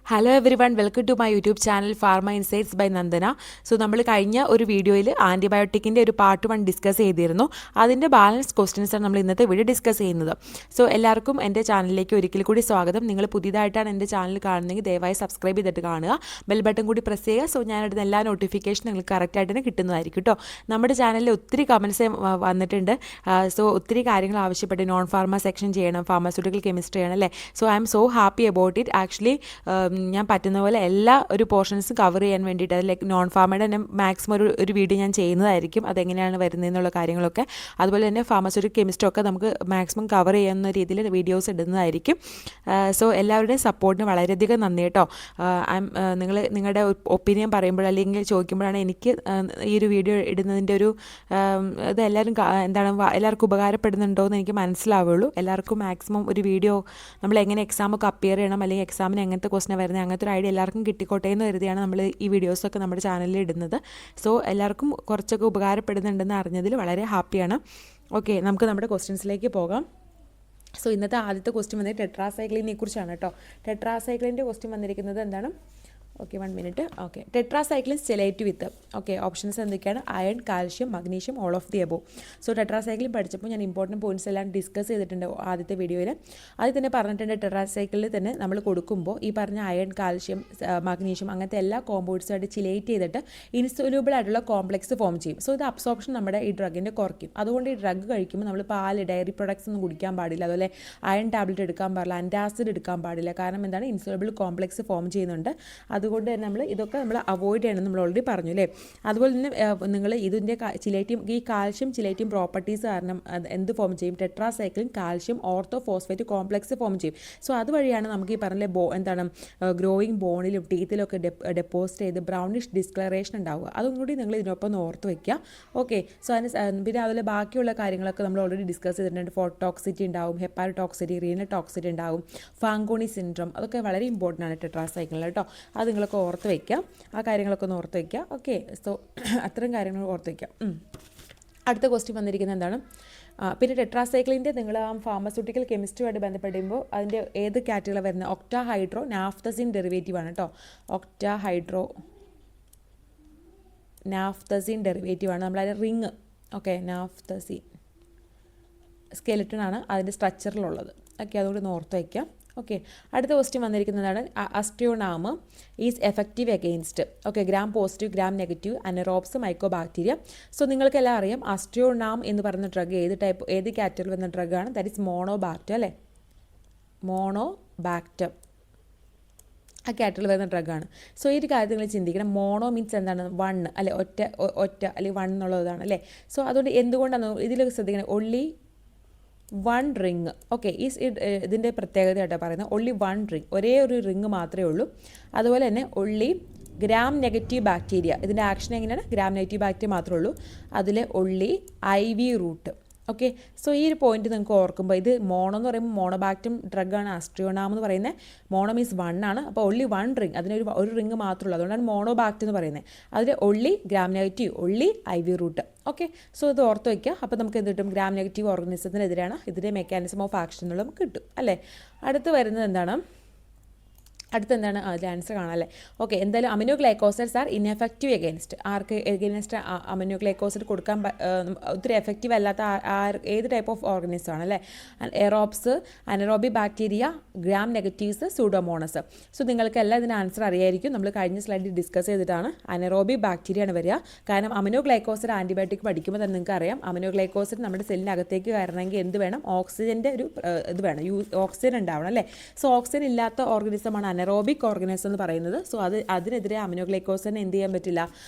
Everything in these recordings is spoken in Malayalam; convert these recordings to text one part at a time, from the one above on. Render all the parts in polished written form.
Hello everyone, welcome to my YouTube channel Pharma Insights by Nandana. So നമ്മൾ കഴിഞ്ഞ ഒരു വീഡിയോയിൽ ആൻറ്റിബയോട്ടിക്കിൻ്റെ ഒരു പാർട്ട് 1 ഡിസ്കസ് ചെയ്തിരുന്നു. അതിൻ്റെ ബാലൻസ് ക്വസ്റ്റ്യൻസാണ് നമ്മൾ ഇന്നത്തെ വീഡിയോ ഡിസ്കസ് ചെയ്യുന്നത്. സോ എല്ലാവർക്കും എൻ്റെ ചാനലിലേക്ക് ഒരിക്കൽ കൂടി സ്വാഗതം. നിങ്ങൾ പുതിയതായിട്ടാണ് എൻ്റെ ചാനൽ കാണുന്നതെങ്കിൽ ദയവായി സബ്സ്ക്രൈബ് ചെയ്തിട്ട് കാണുക, ബെൽ ബട്ടൺ കൂടി പ്രസ് ചെയ്യുക. സോ ഞാനിടുന്ന എല്ലാ നോട്ടിഫിക്കേഷനും നിങ്ങൾക്ക് കറക്റ്റായിട്ട് തന്നെ കിട്ടുന്നതായിരിക്കും കേട്ടോ. നമ്മുടെ ചാനലിൽ ഒത്തിരി കമൻസ് വന്നിട്ടുണ്ട്. സോ ഒത്തിരി കാര്യങ്ങൾ ആവശ്യപ്പെട്ട് നോൺ ഫാർമ സെക്ഷൻ ചെയ്യണം, ഫാർമസ്യൂട്ടിക്കൽ കെമിസ്ട്രി ചെയ്യണം അല്ലേ. So I M so happy about it. Actually ഞാൻ പറ്റുന്ന പോലെ എല്ലാ ഒരു പോർഷൻസും കവർ ചെയ്യാൻ വേണ്ടിയിട്ട് ലൈക്ക് നോൺ ഫാർമയുടെ തന്നെ മാക്സിമം ഒരു വീഡിയോ ഞാൻ ചെയ്യുന്നതായിരിക്കും, അതെങ്ങനെയാണ് വരുന്നതെന്നുള്ള കാര്യങ്ങളൊക്കെ. അതുപോലെ തന്നെ ഫാർമസ്യൂട്ടിക്കൽ കെമിസ്ട്രി ഒക്കെ നമുക്ക് മാക്സിമം കവർ ചെയ്യുന്ന രീതിയിൽ വീഡിയോസ് ഇടുന്നതായിരിക്കും. സോ എല്ലാവരുടെയും സപ്പോർട്ടിന് വളരെയധികം നന്ദി കേട്ടോ. നിങ്ങളുടെ ഒപ്പീനിയൻ പറയുമ്പോൾ അല്ലെങ്കിൽ ചോദിക്കുമ്പോഴാണ് എനിക്ക് ഈ ഒരു വീഡിയോ ഇടുന്നതിൻ്റെ ഒരു ഇത് എല്ലാവർക്കും ഉപകാരപ്പെടുന്നുണ്ടോ എന്ന് എനിക്ക് മനസ്സിലാവുള്ളൂ. എല്ലാവർക്കും മാക്സിമം ഒരു വീഡിയോ നമ്മൾ എങ്ങനെ എക്സാമൊക്കെ അപ്പിയർ ചെയ്യണം, അല്ലെങ്കിൽ എക്സാമിന് എങ്ങനത്തെ ക്വസ്റ്റൻ വരുന്നത്, അങ്ങനത്തെ ഒരു ഐഡിയ എല്ലാവർക്കും കിട്ടിക്കോട്ടെ എന്ന് കരുതിയാണ് നമ്മൾ ഈ വീഡിയോസൊക്കെ നമ്മുടെ ചാനലിൽ ഇടുന്നത്. സോ എല്ലാവർക്കും കുറച്ചൊക്കെ ഉപകാരപ്പെടുന്നുണ്ടെന്ന് അറിഞ്ഞതിൽ വളരെ ഹാപ്പിയാണ്. ഓക്കെ, നമുക്ക് നമ്മുടെ ക്വസ്റ്റ്യൻസിലേക്ക് പോകാം. സോ ഇന്നത്തെ ആദ്യത്തെ ക്വസ്റ്റ്യൻ വന്നത് ടെട്രാസൈക്ലിനെ കുറിച്ചാണ് കേട്ടോ. ടെട്രാസൈക്ലിൻ്റെ ക്വസ്റ്റ്യൻ വന്നിരിക്കുന്നത് എന്താണ്? Okay, 1 minute. ഓക്കെ, ടെട്രാസൈക്ലിൻ സ്റ്റെലേറ്റ് വിത്ത്. ഓക്കെ, ഓപ്ഷൻസ് എന്തൊക്കെയാണ്? Iron, calcium, magnesium, all of the above. So tetracycline പഠിച്ചപ്പോൾ ഞാൻ ഇമ്പോർട്ടൻറ്റ് പോയിന്റ്സ് എല്ലാം ഡിസ്കസ് ചെയ്തിട്ടുണ്ട് ആദ്യത്തെ വീഡിയോയിൽ. അതിൽ തന്നെ പറഞ്ഞിട്ടുണ്ട് ടെട്രാസൈക്ലിൽ തന്നെ നമ്മൾ കൊടുക്കുമ്പോൾ ഈ പറഞ്ഞ അയൺ, കാൽഷ്യം, മഗ്നീഷ്യം അങ്ങനത്തെ എല്ലാ കോമ്പൗണ്ട്സുമായിട്ട് ചിലേറ്റ് ചെയ്തിട്ട് ഇൻസൊല്യൂബിൾ ആയിട്ടുള്ള കോംപ്ലക്സ് ഫോം ചെയ്യും. സോ ഇത് അബ്സോർപ്ഷൻ നമ്മുടെ ഈ ഡ്രഗിൻ്റെ കുറയ്ക്കും. അതുകൊണ്ട് ഈ ഡ്രഗ് കഴിക്കുമ്പോൾ നമ്മൾ പാല്, ഡയറി പ്രൊഡക്ട്സ് ഒന്നും കുടിക്കാൻ പാടില്ല. അതുപോലെ അയൺ ടാബ്ലറ്റ് എടുക്കാൻ പാടില്ല, ആൻറ്റാസിഡ് എടുക്കാൻ പാടില്ല. കാരണം എന്താണ്? ഇൻസൊല്യൂബിൾ കോംപ്ലക്സ് ഫോം ചെയ്യുന്നുണ്ട്. അതുകൊണ്ട് തന്നെ ഇതൊക്കെ നമ്മൾ അവോയ്ഡ് ചെയ്യണം, നമ്മൾ ഓൾറെഡി പറഞ്ഞു അല്ലേ. അതുപോലെ തന്നെ നിങ്ങൾ ഇതിൻ്റെ ചിലേറ്റിയം, ഈ കാൽഷ്യം ചിലേറ്റിയം പ്രോപ്പർട്ടീസ് കാരണം എന്ത് ഫോം ചെയ്യും? Tetracycline calcium ortho phosphate complex form ചെയ്യും. സോ അതുവഴിയാണ് നമുക്ക് ഈ പറഞ്ഞ ഗ്രോയിങ് ബോണിലും ടീത്തിലൊക്കെ ഡെപ്പോസിറ്റ് ചെയ്ത് ബ്രൗണിഷ് ഡിസ്കളറേഷൻ ഉണ്ടാവുക. അതും കൂടി നിങ്ങൾ ഇതിനൊപ്പം ഓർത്ത് വയ്ക്കുക. ഓക്കെ, സോ പിന്നെ അതുപോലെ ബാക്കിയുള്ള കാര്യങ്ങളൊക്കെ നമ്മൾ ഓൾറെഡി ഡിസ്കസ് ചെയ്തിട്ടുണ്ട്. ഫോട്ടോക്സിറ്റി ഉണ്ടാവും, ഹെപ്പാറ്റോക്സിറ്റി, റീനൽ ടോക്സിറ്റി ഉണ്ടാവും, ഫാങ്കോണി സിൻഡ്രോം, അതൊക്കെ വളരെ ഇമ്പോർട്ടൻ്റ് ആണ് ടെട്രാസൈക്ലിൻ കേട്ടോ. അത് നിങ്ങളൊക്കെ ഓർത്ത് വയ്ക്കാം, ആ കാര്യങ്ങളൊക്കെ ഒന്ന് ഓർത്ത് വയ്ക്കുക. ഓക്കെ, സോ അത്തരം കാര്യങ്ങൾ ഓർത്ത് വയ്ക്കാം. അടുത്ത ക്വസ്റ്റ്യൻ വന്നിരിക്കുന്നത് എന്താണ്? പിന്നെ ടെട്രാസൈക്ലിൻ്റെ നിങ്ങൾ ആ ഫാർമസ്യൂട്ടിക്കൽ കെമിസ്ട്രിയുമായിട്ട് ബന്ധപ്പെടുമ്പോൾ അതിൻ്റെ ഏത് കാറ്റഗറിയാണ് വരുന്നത്? ഒക്ടാ ഹൈഡ്രോ നാഫ്തസിൻ ഡെറിവേറ്റീവ് ആണ് കേട്ടോ. ഒക്ടാ ഹൈഡ്രോ നാഫ്തസിൻ ഡെറിവേറ്റീവ് ആണ്. നമ്മളതിൻ്റെ റിങ്, ഓക്കെ, നാഫ്തസിൻ സ്കെലിറ്റൺ ആണ് അതിൻ്റെ സ്ട്രക്ചറിലുള്ളത്. ഓക്കെ, അതുകൊണ്ട് ഓർത്ത് വയ്ക്കാം. ഓക്കെ, അടുത്ത ക്വസ്റ്റ്യൻ വന്നിരിക്കുന്നതാണ് aztreonam is effective against. Okay, gram positive, gram negative, anaerobes, mycobacteria. So നിങ്ങൾക്കെല്ലാം അറിയാം അസ്ട്രിയോണാം എന്ന് പറയുന്ന ഡ്രഗ് ഏത് കാറ്റഗറിയിൽ വരുന്ന ഡ്രഗാണ്? ദാറ്റ് ഈസ് മോണോബാക്ടർ അല്ലേ. മോണോബാക്ടർ ആ കാറ്റഗറിയിൽ വരുന്ന ഡ്രഗാണ്. സോ ഈ ഒരു കാര്യം നിങ്ങൾ ചിന്തിക്കണം. മോണോ മീൻസ് എന്താണ്? 1 അല്ലെ, ഒറ്റ അല്ലെങ്കിൽ 1 എന്നുള്ളതാണ് അല്ലേ. സോ അതുകൊണ്ട് എന്തുകൊണ്ടാണ് ഇതിലൊക്കെ ശ്രദ്ധിക്കണം? Only 1 ring. ഓക്കെ, ഇതിൻ്റെ പ്രത്യേകതയായിട്ടോ പറയുന്നത്. ഒൺലി 1 റിങ്, ഒരേ ഒരു റിങ് മാത്രമേ ഉള്ളൂ. അതുപോലെ തന്നെ ഒൺലി ഗ്രാം നെഗറ്റീവ് ബാക്ടീരിയ, ഇതിൻ്റെ ആക്ഷൻ എങ്ങനെയാണ്? ഗ്രാം നെഗറ്റീവ് ബാക്ടീരിയ മാത്രമേ ഉള്ളൂ. അതിൽ only IV route. Okay, so ഈ ഒരു പോയിന്റ് നിങ്ങൾക്ക് ഓർക്കുമ്പോൾ ഇത് മോണോ എന്ന് പറയുമ്പോൾ മോണോബാക്ടീരിയം ഡ്രഗാണ്. അസ്ട്രിയോണാം എന്ന് പറയുന്നത് മോണോ മീൻസ് 1 ആണ്. അപ്പോൾ ഒൺലി 1 റിങ്, ഒരു റിങ് മാത്രമേ ഉള്ളൂ. അതുകൊണ്ടാണ് മോണോബാക്ടീരിയം എന്ന് പറയുന്നത്. അതിൽ only gram negative, only IV route. Okay, so ഇത് ഓർത്ത് വയ്ക്കുക. അപ്പോൾ നമുക്ക് എന്ത് കിട്ടും? ഗ്രാം നെഗറ്റീവ് ഓർഗാനിസത്തിനെതിരാണ് ഇതിൻ്റെ മെക്കാനിസം ഓഫ് ആക്ഷൻ എന്നുള്ളത് നമുക്ക് കിട്ടും അല്ലേ. അടുത്ത് വരുന്നത് എന്താണ്? അടുത്തെന്താണ്? അതിൽ ആൻസർ കാണാം അല്ലേ. ഓക്കെ, എന്തായാലും amino glycosides are ineffective against. ആർക്ക് എഗെയിൻസ്റ്റ് അമിനോ ഗ്ലൈക്കോസൈഡ് കൊടുക്കാൻ ഒത്തിരി എഫക്റ്റീവ് അല്ലാത്ത ഏത് ടൈപ്പ് ഓഫ് ഓർഗനിസം ആണ് അല്ലേ? Aerobes, anaerobic bacteria, gram negatives, pseudomonas. So നിങ്ങൾക്കെല്ലാം ഇതിന് ആൻസർ അറിയായിരിക്കും. നമ്മൾ കഴിഞ്ഞ സ്ലൈഡിൽ ഡിസ്കസ് ചെയ്തിട്ടാണ്. അനറോബി ബാക്ടീരിയ ആണ് വരിക. കാരണം അമിനോ ഗ്ലൈക്കോസൈഡ് ആൻറ്റിബയോട്ടിക് പഠിക്കുമ്പോൾ തന്നെ നിങ്ങൾക്ക് അറിയാം അമിനോ ഗ്ലൈക്കോസൈഡ് നമ്മുടെ സെല്ലിൻ്റെ അകത്തേക്ക് കയറണമെങ്കിൽ എന്ത് വേണം? ഓക്സിജൻ്റെ ഒരു ഇത് വേണം, ഓക്സിജൻ ഉണ്ടാവണം അല്ലേ. സോ ഓക്സിജൻ ഇല്ലാത്ത ഓർഗനിസമാണ് അനറോബിക് ഓർഗനിസം എന്ന് പറയുന്നത്. സോ അതിനെതിരെ അമിനോ ഗ്ലൈക്കോസൈഡിനെ എന്ത് ചെയ്യാൻ പറ്റില്ല?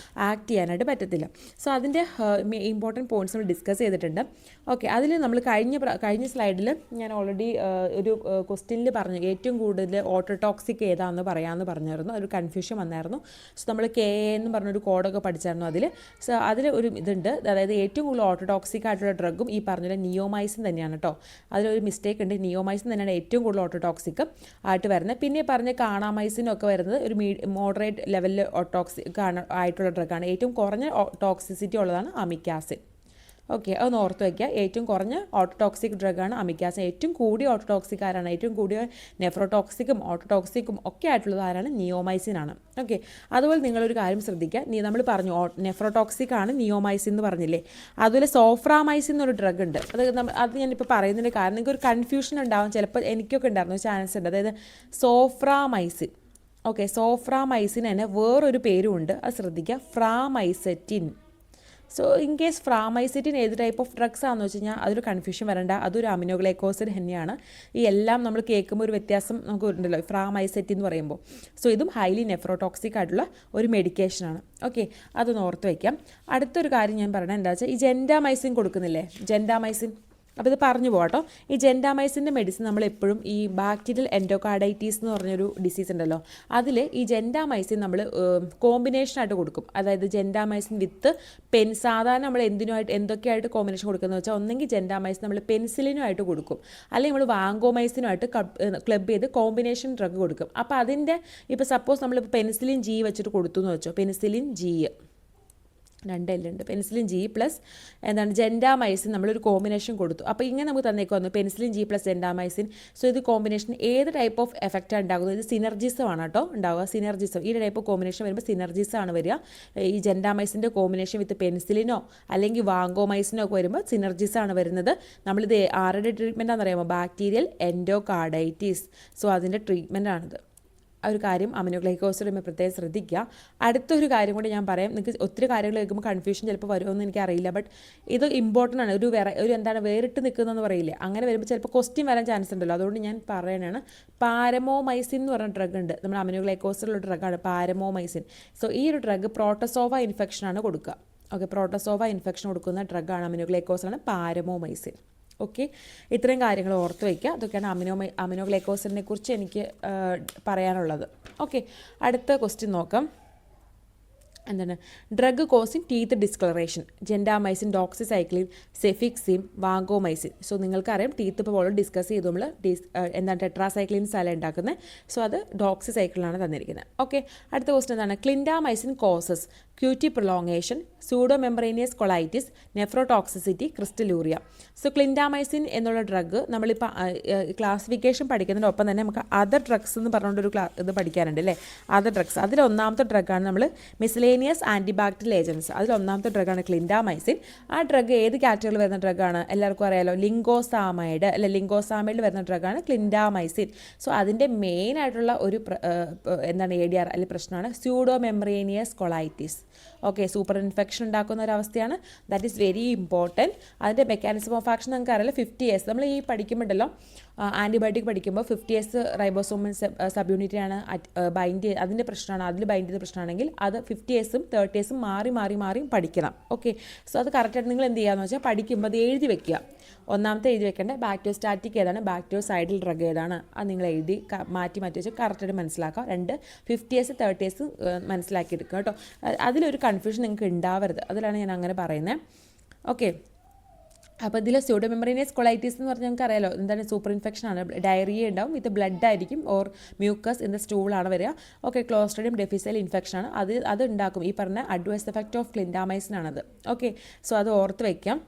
ആക്ട് ചെയ്യാനായിട്ട് പറ്റത്തില്ല. സോ അതിൻ്റെ ഇമ്പോർട്ടൻറ്റ് പോയിന്റ്സ് നമ്മൾ ഡിസ്കസ് ചെയ്തിട്ടുണ്ട്. ഓക്കെ, അതിൽ നമ്മൾ കഴിഞ്ഞ സ്ലൈഡിൽ ഞാൻ ഓൾറെഡി ഒരു ക്വസ്റ്റ്യനിൽ പറഞ്ഞു ഏറ്റവും കൂടുതൽ ഓട്ടോടോക്സിക് ഏതാണെന്ന് പറയാമെന്ന് പറഞ്ഞായിരുന്നു. ഒരു കൺഫ്യൂഷൻ വന്നായിരുന്നു. സോ നമ്മൾ KA എന്ന് പറഞ്ഞൊരു കോഡൊക്കെ പഠിച്ചായിരുന്നു അതിൽ. സോ അതിൽ ഒരു ഇതുണ്ട്, അതായത് ഏറ്റവും കൂടുതൽ ഓട്ടോടോക്സിക് ആയിട്ടുള്ള ഡ്രഗും ഈ പറഞ്ഞ നിയോമൈസിൻ തന്നെയാണ് കേട്ടോ. അതിലൊരു മിസ്റ്റേക്ക് ഉണ്ട്. നിയോമൈസിൻ തന്നെയാണ് ഏറ്റവും കൂടുതൽ ഓട്ടോടോക്സിക് ആയിട്ട് വരുന്നത്. പിന്നെ പറഞ്ഞ കാണാമൈസിനൊക്കെ വരുന്നത് ഒരു മോഡറേറ്റ് ലെവലിൽ ആയിട്ടുള്ള ഡ്രഗാണ്. ഏറ്റവും കുറഞ്ഞ ടോക്സിസിറ്റി ഉള്ളതാണ് അമിക് ആസിഡ്. ഓക്കെ, അതൊന്ന് ഓർത്ത് വയ്ക്കുക. ഏറ്റവും കുറഞ്ഞ ഓട്ടോടോക്സിക് ഡ്രഗാണ് അമിഗ്ഡാസിൻ. ഏറ്റവും കൂടിയ ഓട്ടോടോക്സിക് ആരാണ്? ഏറ്റവും കൂടിയ നെഫ്രോടോക്സിക്കും ഓട്ടോടോക്സിക്കും ഒക്കെ ആയിട്ടുള്ളത് ആരാണ്? നിയോമൈസിൻ ആണ്. ഓക്കെ, അതുപോലെ നിങ്ങളൊരു കാര്യം ശ്രദ്ധിക്കുക. നമ്മൾ പറഞ്ഞു നെഫ്രോടോക്സിക് ആണ് നിയോമൈസിൻ എന്ന് പറഞ്ഞില്ലേ. അതുപോലെ സോഫ്രാമൈസിൻ എന്നൊരു ഡ്രഗ് ഉണ്ട്. അത് ഞാനിപ്പോൾ പറയുന്നതിൻ്റെ കാരണം നിങ്ങൾക്ക് ഒരു കൺഫ്യൂഷൻ ഉണ്ടാവും. ചിലപ്പോൾ എനിക്കൊക്കെ ഉണ്ടായിരുന്നു ചാൻസ് ഉണ്ട്. അതായത് സോഫ്രാമൈസിൻ. ഓക്കെ, സോഫ്രാമൈസിൻ തന്നെ വേറൊരു പേരും ഉണ്ട്, അത് ശ്രദ്ധിക്കുക. ഫ്രാമൈസെറ്റിൻ. സോ ഇൻ കേസ് ഫ്രാമൈസിറ്റിൻ ഏത് ടൈപ്പ് ഓഫ് ഡ്രഗ്സ് ആണെന്ന് വെച്ച് കഴിഞ്ഞാൽ അതൊരു കൺഫ്യൂഷൻ വരണ്ട. അതൊരു അമിനോഗ്ലൈക്കോസിഡ് തന്നെയാണ്. ഈ എല്ലാം നമ്മൾ കേൾക്കുമ്പോൾ ഒരു വ്യത്യാസം നമുക്ക് ഉണ്ടല്ലോ ഫ്രാമൈസെറ്റിൻ എന്ന് പറയുമ്പോൾ. സോ ഇതും ഹൈലി നെഫ്രോടോക്സിക് ആയിട്ടുള്ള ഒരു മെഡിക്കേഷനാണ്. ഓക്കെ, അതൊന്ന് ഓർത്ത് വയ്ക്കാം. അടുത്തൊരു കാര്യം ഞാൻ പറയണത് എന്താ വെച്ചാൽ, ഈ ജെൻഡാമൈസിൻ കൊടുക്കുന്നില്ലേ, ജെൻഡാമൈസിൻ. അപ്പോൾ ഇത് പറഞ്ഞു പോകട്ടോ. ഈ ജെൻഡാമൈസിൻ്റെ മെഡിസിൻ നമ്മൾ എപ്പോഴും ഈ ബാക്ടീരിയൽ എൻഡോകാർഡൈറ്റീസ് എന്ന് പറഞ്ഞൊരു ഡിസീസ് ഉണ്ടല്ലോ, അതിൽ ഈ ജെൻഡാമൈസിൻ നമ്മൾ കോമ്പിനേഷനായിട്ട് കൊടുക്കും. അതായത് ജെൻഡാമൈസിൻ വിത്ത് സാധാരണ നമ്മൾ എന്തൊക്കെയായിട്ട് കോമ്പിനേഷൻ കൊടുക്കുന്നത് വെച്ചാൽ, ഒന്നെങ്കിൽ ജെൻഡാമൈസിൻ നമ്മൾ പെൻസിലിനുമായിട്ട് കൊടുക്കും, അല്ലെങ്കിൽ നമ്മൾ വാങ്കോമൈസിനുമായിട്ട് ക്ലബ് ചെയ്ത് കോമ്പിനേഷൻ ഡ്രഗ് കൊടുക്കും. അപ്പോൾ അതിൻ്റെ ഇപ്പോൾ സപ്പോസ് നമ്മളിപ്പോൾ പെൻസിലിൻ ജി വെച്ചിട്ട് കൊടുത്തു എന്ന് വെച്ചോ, പെൻസിലിൻ ജി 2 എല്ലുണ്ട്, പെൻസിലിൻ ജി പ്ലസ് ജെൻഡാമൈസിൻ നമ്മളൊരു കോമ്പിനേഷൻ കൊടുത്തു. അപ്പോൾ ഇങ്ങനെ നമുക്ക് തന്നേക്ക് വന്നു penicillin G plus gentamicin. So ഇത് കോമ്പിനേഷൻ ഏത് ടൈപ്പ് ഓഫ് എഫക്റ്റാണ് ഉണ്ടാകുന്നത്? ഇത് സിനർജിസമാണ് കേട്ടോ ഉണ്ടാവുക. സിനർജിസം, ഈ ടൈപ്പ് ഓഫ് കോമ്പിനേഷൻ വരുമ്പോൾ സിനർജിസമാണ് വരിക. ഈ ജെൻഡാമൈസിൻ്റെ കോമ്പിനേഷൻ വിത്ത് പെൻസിലിനോ അല്ലെങ്കിൽ വാങ്കോമൈസിനോ ഒക്കെ വരുമ്പോൾ സിനർജിസാണ് വരുന്നത്. നമ്മളിത് ആരുടെ ട്രീറ്റ്മെൻറ്റാണെന്ന് അറിയാമോ? Bacterial endocarditis. സോ അതിൻ്റെ ട്രീറ്റ്മെൻറ്റാണിത്. ആ ഒരു കാര്യം അമിനോഗ്ലൈക്കോസിഡ് പ്രത്യേകം ശ്രദ്ധിക്കുക. അടുത്തൊരു കാര്യം കൂടി ഞാൻ പറയാം. നിങ്ങൾക്ക് ഒത്തിരി കാര്യങ്ങൾ കേൾക്കുമ്പോൾ കൺഫ്യൂഷൻ ചിലപ്പോൾ വരുമെന്ന് എനിക്കറിയില്ല. ബട്ട് ഇത് ഇമ്പോർട്ടൻ്റ് ആണ്. ഒരു എന്താണ് വേറിട്ട് നിൽക്കുന്നതെന്ന് പറയില്ലേ, അങ്ങനെ വരുമ്പോൾ ചിലപ്പോൾ ക്വസ്റ്റ്യൻ വരാൻ ചാൻസ് ഉണ്ടല്ലോ. അതുകൊണ്ട് ഞാൻ പറയണതാണ്. പാരമോമൈസിൻ എന്ന് പറഞ്ഞ ഡ്രഗ് ഉണ്ട്, നമ്മുടെ അമിനോഗ്ലൈക്കോസിലുള്ള ഡ്രഗാണ് പാരമോമൈസിൻ. സോ ഈ ഒരു ഡ്രഗ് പ്രോട്ടോസോവ ഇൻഫെക്ഷനാണ് കൊടുക്കുക. ഓക്കെ, പ്രോട്ടോസോവ ഇൻഫെക്ഷൻ കൊടുക്കുന്ന ഡ്രഗാണ് അമിനോഗ്ലൈക്കോസിലാണ് പാരമോമൈസിൻ. ഓക്കെ, ഇത്രയും കാര്യങ്ങൾ ഓർത്ത് വയ്ക്കുക. അതൊക്കെയാണ് അമിനോഗ്ലൈക്കോസിനെ കുറിച്ച് എനിക്ക് പറയാനുള്ളത്. ഓക്കെ, അടുത്ത ക്വസ്റ്റ്യൻ നോക്കാം. എന്താണ്? Drug causing teeth discolouration. Gentamicin, doxycycline, cefixime, vancomycin. So നിങ്ങൾക്കറിയാം ടീത്ത് ഇപ്പോൾ ഓൾറെഡി ഡിസ്കസ് ചെയ്തു നമ്മൾ. എന്താണ് ടെട്രാസൈക്ലിൻസ് അല്ല ഉണ്ടാക്കുന്നത്. സോ അത് ഡോക്സിസൈക്ലിനാണ് തന്നിരിക്കുന്നത്. ഓക്കെ, അടുത്ത ക്വസ്റ്റ്യൻ എന്താണ്? Clindamycin causes QT prolongation, pseudo membranous colitis, nephrotoxicity, crystalluria. So clindamycin എന്നുള്ള ഡ്രഗ് നമ്മളിപ്പോൾ ക്ലാസിഫിക്കേഷൻ പഠിക്കുന്നതിനൊപ്പം തന്നെ നമുക്ക് അതർ ഡ്രഗ്സ് എന്ന് പറഞ്ഞുകൊണ്ടൊരു ഇത് പഠിക്കാനുണ്ട് അല്ലേ. അതർ ഡ്രഗ്സ്, അതിലൊന്നാമത്തെ ഡ്രഗാണ് നമ്മൾ മിസ്ലേനിയസ് ആൻറ്റിബാക്ടീരിയൽ ഏജൻസ്. അതിലൊന്നാമത്തെ ഡ്രഗാണ് ക്ലിൻഡാമൈസിൻ. ആ ഡ്രഗ് ഏത് കാറ്റഗറിയിൽ വരുന്ന ഡ്രഗാണ്? എല്ലാവർക്കും അറിയാലോ, ലിങ്കോസാമൈഡ് അല്ലെ. ലിങ്കോസാമൈഡിൽ വരുന്ന ഡ്രഗാണ് ക്ലിൻഡാമൈസിൻ. സോ അതിൻ്റെ മെയിൻ ആയിട്ടുള്ള ഒരു എന്താണ് ADR അല്ലെങ്കിൽ പ്രശ്നമാണ് pseudo membranous colitis. Okay, super infection ഉണ്ടാക്കുന്ന ഒരു അവസ്ഥയാണ്. That is very important. അതിൻ്റെ മെക്കാനിസം ഓഫ് ആക്ഷൻ നമുക്ക് അറിയില്ല. 50S നമ്മൾ ഈ പഠിക്കുമ്പോഴല്ലോ, ആൻറ്റിബയോട്ടിക് പഠിക്കുമ്പോൾ 50S റൈബോസോമൽ സബ് യൂണിറ്റിയാണ് ബൈൻഡ് ചെയ്യുക. അതിൻ്റെ പ്രശ്നമാണ്, അതിൽ ബൈൻഡ് ചെയ്ത പ്രശ്നമാണെങ്കിൽ അത് 50Sഉം 30Sഉം മാറി പഠിക്കണം. ഓക്കെ, സോ അത് കറക്റ്റായിട്ട് നിങ്ങൾ എന്ത് ചെയ്യുകയെന്ന് വെച്ചാൽ പഠിക്കുമ്പോൾ അത് എഴുതി വെക്കുക. ഒന്നാമത്തെ എഴുതി വെക്കേണ്ടത് ബാക്ടോസ്റ്റാറ്റിക് ഏതാണ്, ബാക്ടോസൈഡൽ ഡ്രഗ് ഏതാണ്, അത് നിങ്ങൾ എഴുതി മാറ്റി വെച്ച് കറക്റ്റായിട്ട് മനസ്സിലാക്കുക. 50S 30S മനസ്സിലാക്കിയെടുക്കുക കേട്ടോ. അതിലൊരു കൺഫ്യൂഷൻ നിങ്ങൾക്ക് ഉണ്ടാവരുത്, അതിലാണ് ഞാൻ അങ്ങനെ പറയുന്നത്. ഓക്കെ, അപ്പോൾ ഇതിൽ സ്യൂഡോ മെംബ്രേനിയസ് കൊളൈറ്റിസ് എന്ന് പറഞ്ഞാൽ നമുക്ക് അറിയാലോ എന്താണ്? സൂപ്പർ ഇൻഫെക്ഷൻ ആണ്. ഡയറിയ ഉണ്ടാവും, വിത്ത് ബ്ലഡ് ആയിരിക്കും, ഓർ മ്യൂക്കസ് ഇൻ ദ സ്റ്റൂളാണ് വരിക. ഓക്കെ, ക്ലോസ്ട്രിഡിയം ഡിഫിസൈൽ ഇൻഫെക്ഷൻ ആണ്. അത് ഉണ്ടാക്കും. ഈ പറഞ്ഞ അഡ്വേഴ്സ് എഫക്റ്റ് ഓഫ് ക്ലിൻഡാമൈസിൻ ആണത്. ഓക്കെ, സോ അത് ഓർത്ത് വയ്ക്കാം.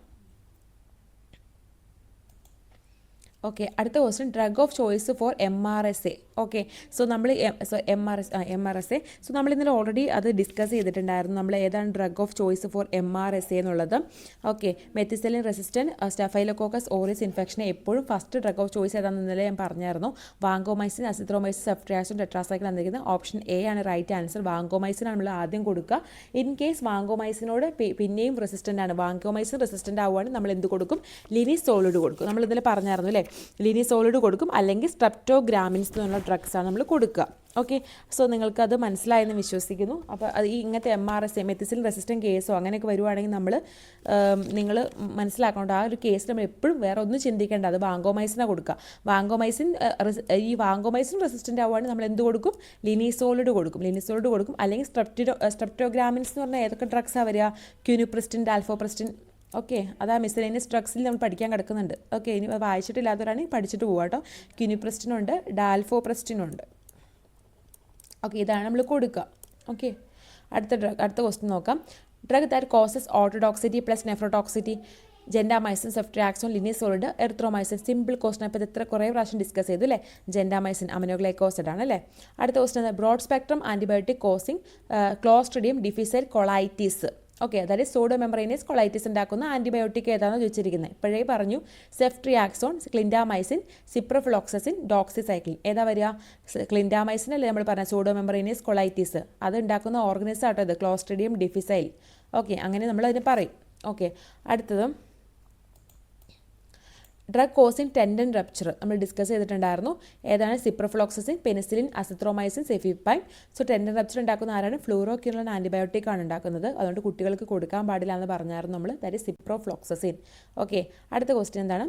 ഓക്കെ, അടുത്ത question drug of choice for MRSA. Okay, so നമ്മൾ MRSA. സോ നമ്മൾ ഇന്നലെ ഓൾറെഡി അത് ഡിസ്കസ് ചെയ്തിട്ടുണ്ടായിരുന്നു. നമ്മൾ ഏതാണ് drug of choice for MRSA എന്നുള്ളത്. ഓക്കെ, മെത്തിസെലിൻ റെസിസ്റ്റൻറ്റ് സ്റ്റഫൈലോകോക്കസ് ഓറിസ് ഇൻഫെക്ഷനെ എപ്പോഴും ഫസ്റ്റ് ഡ്രഗ് ഓഫ് ചോയ്സ് ഏതാണെന്ന് ഇന്നലെ ഞാൻ പറഞ്ഞായിരുന്നു. വാങ്കോമൈസിൻ, അസിത്രോമൈസിൻ, സെഫ്ട്രിയാസിൻ, ടെട്രാസൈക്ലിൻ തന്നിരിക്കുന്നത് ഓപ്ഷൻ A ആണ് റൈറ്റ് ആൻസർ. വാങ്കോമൈസിൻ ആണ് നമ്മൾ ആദ്യം കൊടുക്കുക. ഇൻ കേസ് വാങ്കോമൈസിനോട് പിന്നെയും റെസിസ്റ്റൻ്റ് ആണ്, വാങ്കോമൈസിൻ റെസിസ്റ്റൻ്റ് ആവുകയാണെങ്കിൽ നമ്മൾ എന്ത് കൊടുക്കും? ലിനിസോളിഡ് കൊടുക്കും. നമ്മൾ ഇന്നലെ പറഞ്ഞായിരുന്നു അല്ലേ, ലിനിസോളിഡ് കൊടുക്കും, അല്ലെങ്കിൽ സ്ട്രെപ്റ്റോഗ്രാമിൻസ് എന്നുള്ള ഡ്രഗ്സാണ് നമ്മൾ കൊടുക്കുക. ഓക്കെ, സോ നിങ്ങൾക്കത് മനസ്സിലായെന്ന് വിശ്വസിക്കുന്നു. അപ്പോൾ അത് ഈ ഇങ്ങനത്തെ MRSA മെത്തിസിലിൻ റെസിസ്റ്റൻറ്റ് കേസോ അങ്ങനെയൊക്കെ വരുവാണെങ്കിൽ നിങ്ങൾ മനസ്സിലാക്കേണ്ട ആ ഒരു കേസിൽ നമ്മൾ എപ്പോഴും വേറെ ഒന്നും ചിന്തിക്കേണ്ട, അത് വാങ്കോമൈസിനാണ് കൊടുക്കുക. ഈ വാങ്കോമൈസിൻ റെസിസ്റ്റൻ്റ് ആവുകയാണെങ്കിൽ നമ്മൾ എന്ത് കൊടുക്കും? ലിനിസോളിഡ് കൊടുക്കും, അല്ലെങ്കിൽ സ്ട്രെപ്റ്റോഗ്രാമിൻസ് എന്ന് പറഞ്ഞാൽ ഏതൊക്കെ ഡ്രഗ്സാണ് വരിക? ക്യൂനിപ്രിസ്റ്റിൻ, ഡാൽഫോപ്രിസ്റ്റിൻ. ഓക്കെ, അതാ മിസ്ലേനിയസ് ഡ്രഗ്സിൽ നമ്മൾ പഠിക്കാൻ കിടക്കുന്നുണ്ട്. ഓക്കെ, ഇനി വായിച്ചിട്ടില്ലാത്തവരാണെങ്കിൽ പഠിച്ചിട്ട് പോകാം കേട്ടോ. ക്യൂനിപ്രിസ്റ്റിനുണ്ട്, ഡാൽഫോപ്രിസ്റ്റിനുണ്ട്. ഓക്കെ, ഇതാണ് നമ്മൾ കൊടുക്കുക. ഓക്കെ, അടുത്ത ക്വസ്റ്റ്യൻ നോക്കാം. Drug that causes ototoxicity plus nephrotoxicity. Gentamicin, ceftriaxone, linezolid, erythromycin. Simple question. അപ്പോൾ ഇത് എത്ര കുറേ പ്രാവശ്യം ഡിസ്കസ് ചെയ്തു അല്ലേ. ജെൻഡാമൈസിൻ അമിനോഗ്ലൈക്കോസിഡ് ആണ് അല്ലേ. അടുത്ത question broad spectrum antibiotic causing clostridium difficile colitis. Okay, അതായത് സൂഡോ മെംബ്രൈനസ് കൊളൈറ്റിസ് ഉണ്ടാക്കുന്ന ആൻറ്റിബയോട്ടിക് ഏതാണെന്ന് ചോദിച്ചിരിക്കുന്നത്. ഇപ്പോഴേ പറഞ്ഞു സെഫ്ട്രിയാക്സോൺ, ക്ലിൻഡാമൈസിൻ, സിപ്രോഫ്ലോക്സസിൻ, ഡോക്സിസൈക്ലിൻ. ഏതാ വരിക? ക്ലിൻഡാമൈസിൻ അല്ലേ നമ്മൾ പറഞ്ഞ സൂഡോ മെംബ്രൈനസ് കൊളൈറ്റിസ്. അത് ഉണ്ടാക്കുന്ന ഓർഗനിസം ആട്ടോ ഇത്, ക്ലോസ്ട്രിഡിയം ഡിഫിസൈൽ. ഓക്കെ, അങ്ങനെ നമ്മൾ അതിന് പറയും. ഓക്കെ, അടുത്തത് ഡ്രഗ് കോസിങ് ടെൻഡൻ റപ്ചർ നമ്മൾ ഡിസ്കസ് ചെയ്തിട്ടുണ്ടായിരുന്നു. ഏതാണ്? Ciprofloxacin, penicillin, azithromycin, cefepime. So tendon rupture ഉണ്ടാക്കുന്ന ആരാണ്? ഫ്ലൂറോക്വിനോൺ ആൻറ്റിബയോട്ടിക് ആണ് ഉണ്ടാക്കുന്നത്. അതുകൊണ്ട് കുട്ടികൾക്ക് കൊടുക്കാൻ പാടില്ല എന്ന് പറഞ്ഞായിരുന്നു നമ്മൾ. That is ciprofloxacin. ഓക്കെ, അടുത്ത ക്വസ്റ്റ്യൻ എന്താണ്?